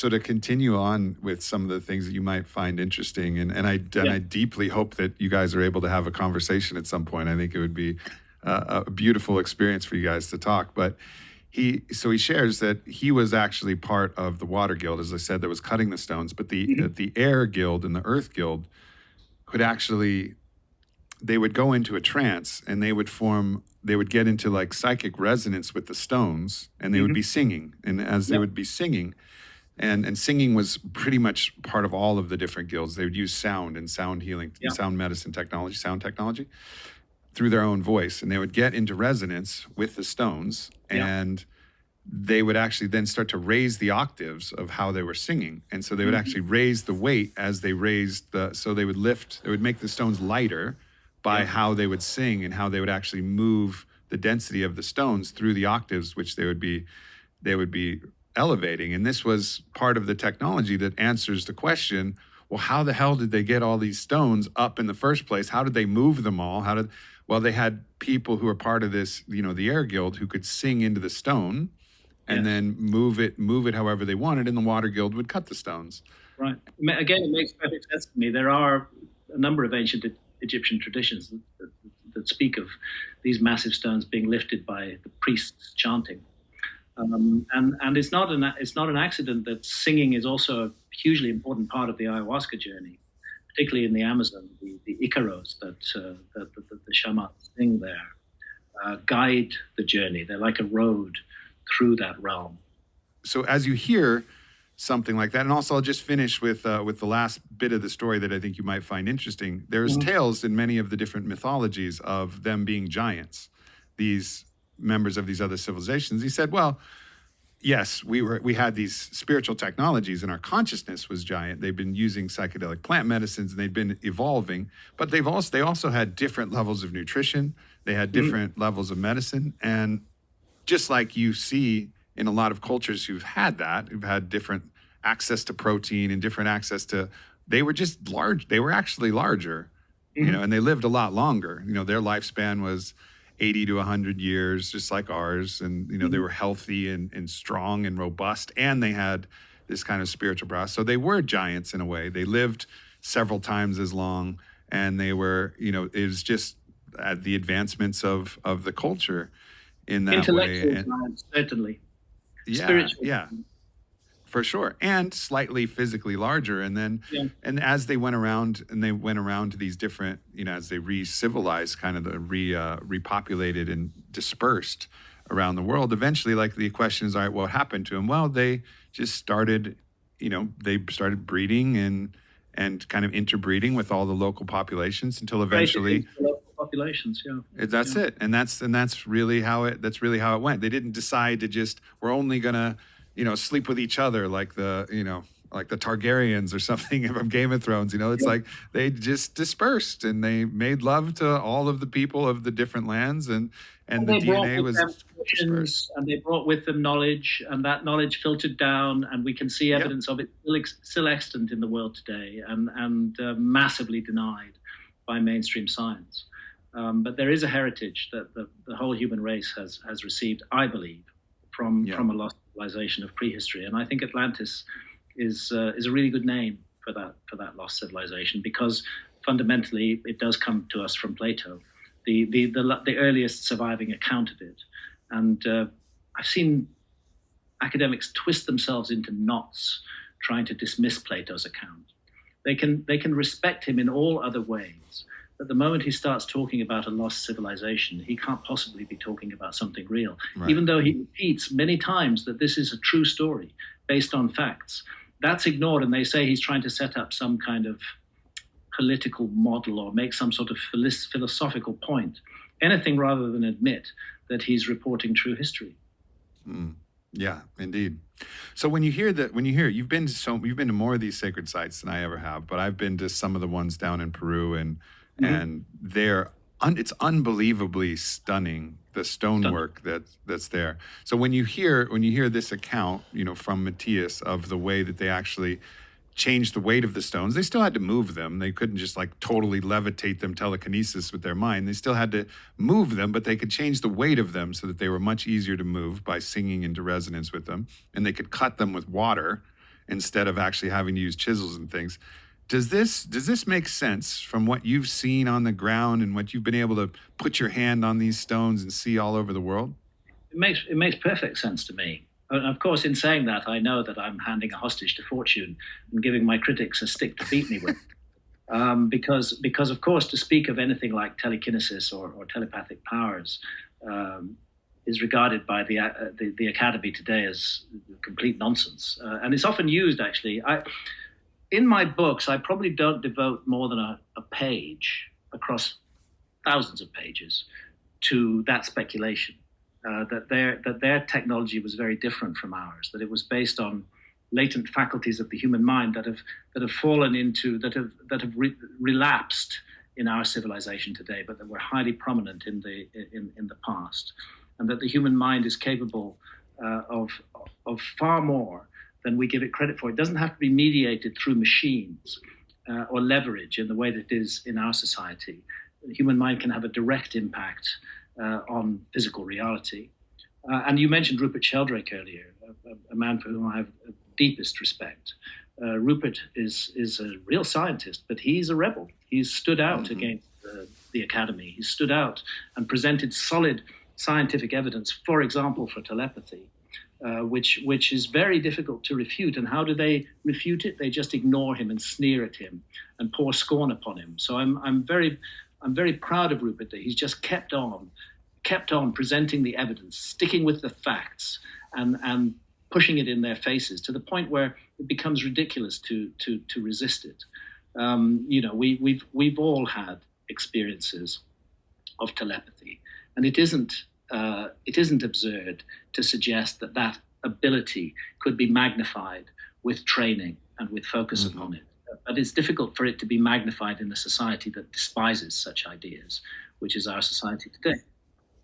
So to continue on with some of the things that you might find interesting, and I deeply hope that you guys are able to have a conversation at some point. I think it would be a beautiful experience for you guys to talk. But he shares that he was actually part of the Water Guild, as I said, that was cutting the stones. But the Air Guild and the Earth Guild could actually, they would go into a trance and they would get into like psychic resonance with the stones, and they would be singing. And as they would be singing, and singing was pretty much part of all of the different guilds. They would use sound and sound healing, sound medicine technology, sound technology through their own voice. And they would get into resonance with the stones, and they would actually then start to raise the octaves of how they were singing. And so they would actually raise the weight as they raised so they would make the stones lighter by how they would sing and how they would actually move the density of the stones through the octaves, which they would be elevating. And this was part of the technology that answers the question, well, how the hell did they get all these stones up in the first place? How did they move them all? Well, they had people who were part of this, the Air Guild, who could sing into the stone and then move it however they wanted, and the Water Guild would cut the stones. Right. Again, it makes perfect sense to me. There are a number of ancient Egyptian traditions that speak of these massive stones being lifted by the priests chanting. And it's not an accident that singing is also a hugely important part of the ayahuasca journey, particularly in the Amazon. The Icaros that the shamans sing there guide the journey. They're like a road through that realm. So as you hear something like that, and also I'll just finish with the last bit of the story that I think you might find interesting. There's tales in many of the different mythologies of them being giants, these members of these other civilizations. He said, well, yes, we had these spiritual technologies and our consciousness was giant. They've been using psychedelic plant medicines and they've been evolving, but they also had different levels of nutrition. They had different levels of medicine. And just like you see in a lot of cultures who've had different access to protein and different access to, they were just large. They were actually larger, and they lived a lot longer. Their lifespan was 80 to 100 years, just like ours. And, they were healthy and strong and robust, and they had this kind of spiritual prowess. So they were giants in a way. They lived several times as long, and they were, it was just the advancements of the culture in that way. Intellectual giants, certainly. Yeah, for sure. And slightly physically larger. And then, and as they went around to these different, as they re-civilized, kind of repopulated and dispersed around the world, eventually, like the question is, all right, what happened to them? Well, they just started, they started breeding and kind of interbreeding with all the local populations until eventually populations. That's it. And that's really how it went. They didn't decide to just, we're only gonna, sleep with each other like the Targaryens or something from Game of Thrones. It's like they just dispersed and they made love to all of the people of the different lands, and the DNA was dispersed. And they brought with them knowledge, and that knowledge filtered down, and we can see evidence of it still extant in the world today, and massively denied by mainstream science. But there is a heritage that the whole human race has received, I believe, from a lost civilization of prehistory. And I think Atlantis is a really good name for that lost civilization, because fundamentally it does come to us from Plato, the earliest surviving account of it. And I've seen academics twist themselves into knots trying to dismiss Plato's account. They can respect him in all other ways. But the moment he starts talking about a lost civilization, he can't possibly be talking about something real, even though he repeats many times that this is a true story based on facts. That's ignored, and they say he's trying to set up some kind of political model or make some sort of philosophical point, anything rather than admit that he's reporting true history. Yeah, indeed. So when you hear you've been to more of these sacred sites than I ever have, but I've been to some of the ones down in Peru, and it's unbelievably stunning, the stonework that's there. So when you hear this account, from Matias, of the way that they actually changed the weight of the stones, they still had to move them. They couldn't just like totally levitate them, telekinesis with their mind. They still had to move them, but they could change the weight of them so that they were much easier to move by singing into resonance with them. And they could cut them with water instead of actually having to use chisels and things. Does this make sense from what you've seen on the ground and what you've been able to put your hand on these stones and see all over the world? It makes perfect sense to me. And of course, in saying that, I know that I'm handing a hostage to fortune and giving my critics a stick to beat me with. Because of course, to speak of anything like telekinesis or telepathic powers is regarded by the academy today as complete nonsense, and it's often used. Actually, in my books, I probably don't devote more than a page across thousands of pages to that speculation. That their technology was very different from ours. That it was based on latent faculties of the human mind that have fallen into that have relapsed in our civilization today, but that were highly prominent in the past, and that the human mind is capable of far more than we give it credit for. It doesn't have to be mediated through machines or leverage in the way that it is in our society. The human mind can have a direct impact on physical reality. And you mentioned Rupert Sheldrake earlier, a man for whom I have deepest respect. Rupert is a real scientist, but he's a rebel. He's stood out against the academy. He stood out and presented solid scientific evidence, for example, for telepathy, which is very difficult to refute. And how do they refute it? They just ignore him and sneer at him and pour scorn upon him. So I'm very proud of Rupert that he's just kept on presenting the evidence, sticking with the facts, and pushing it in their faces to the point where it becomes ridiculous to resist it. We've all had experiences of telepathy, and it isn't absurd to suggest that ability could be magnified with training and with focus upon it. But it's difficult for it to be magnified in a society that despises such ideas, which is our society today.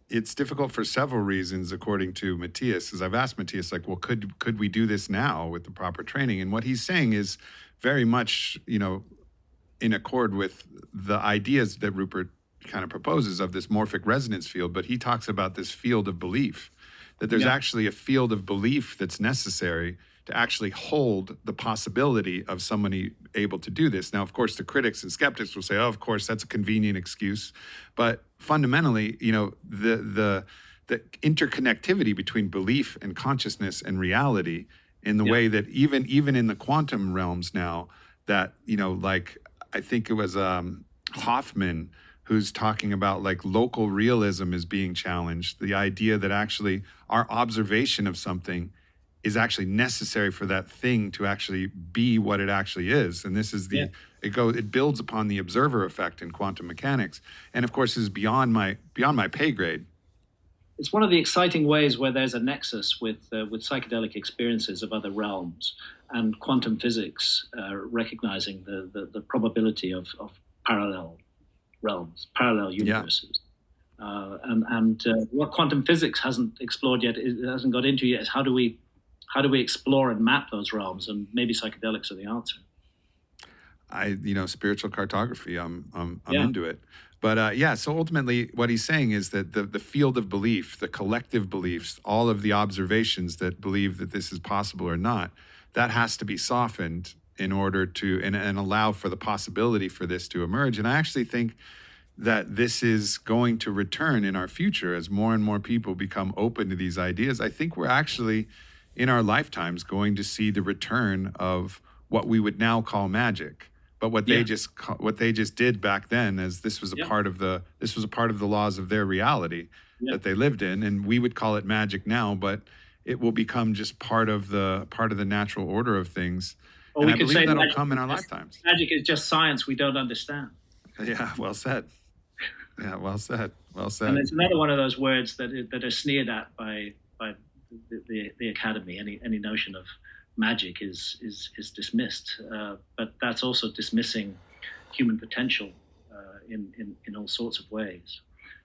It's difficult for several reasons, according to Matias. As I've asked Matias, like, well, could we do this now with the proper training? And what he's saying is very much, in accord with the ideas that Rupert kind of proposes of this morphic resonance field. But he talks about this field of belief, that there's actually a field of belief that's necessary to actually hold the possibility of somebody able to do this. Now, of course, the critics and skeptics will say, oh, of course, that's a convenient excuse. But fundamentally, the interconnectivity between belief and consciousness and reality in the way that even in the quantum realms now, that, like, I think it was Hoffman who's talking about, like, local realism is being challenged. The idea that actually our observation of something is actually necessary for that thing to actually be what it actually is. And this is it builds upon the observer effect in quantum mechanics. And of course is beyond my pay grade. It's one of the exciting ways where there's a nexus with psychedelic experiences of other realms and quantum physics recognizing the probability of parallel realms, parallel universes. And what quantum physics hasn't explored yet, it hasn't got into yet, is how do we explore and map those realms? And maybe psychedelics are the answer. Spiritual cartography, I'm into it. But so ultimately what he's saying is that the field of belief, the collective beliefs, all of the observations that believe that this is possible or not, that has to be softened in order to, and allow for the possibility for this to emerge. And I actually think that this is going to return in our future as more and more people become open to these ideas. I think we're actually, in our lifetimes, going to see the return of what we would now call magic. But what they just did back then, as this was a part of the laws of their reality that they lived in, and we would call it magic now, but it will become just part of the natural order of things. Or and we I could believe say that'll come in our lifetimes. Magic is just science we don't understand. Yeah, well said. Yeah, well said. Well said. And it's another one of those words that are sneered at by the academy. Any notion of magic is dismissed, but that's also dismissing human potential in all sorts of ways.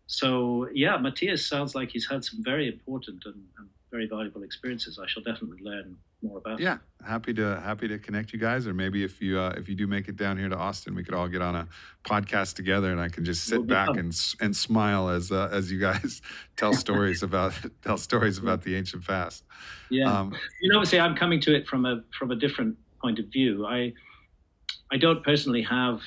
So Matias sounds like he's had some very important and very valuable experiences. I shall definitely learn more about. Yeah, happy to connect you guys, or maybe if you do make it down here to Austin, we could all get on a podcast together, and I can just sit back and smile as you guys tell stories about the ancient fast. Yeah, obviously, I'm coming to it from a different point of view. I don't personally have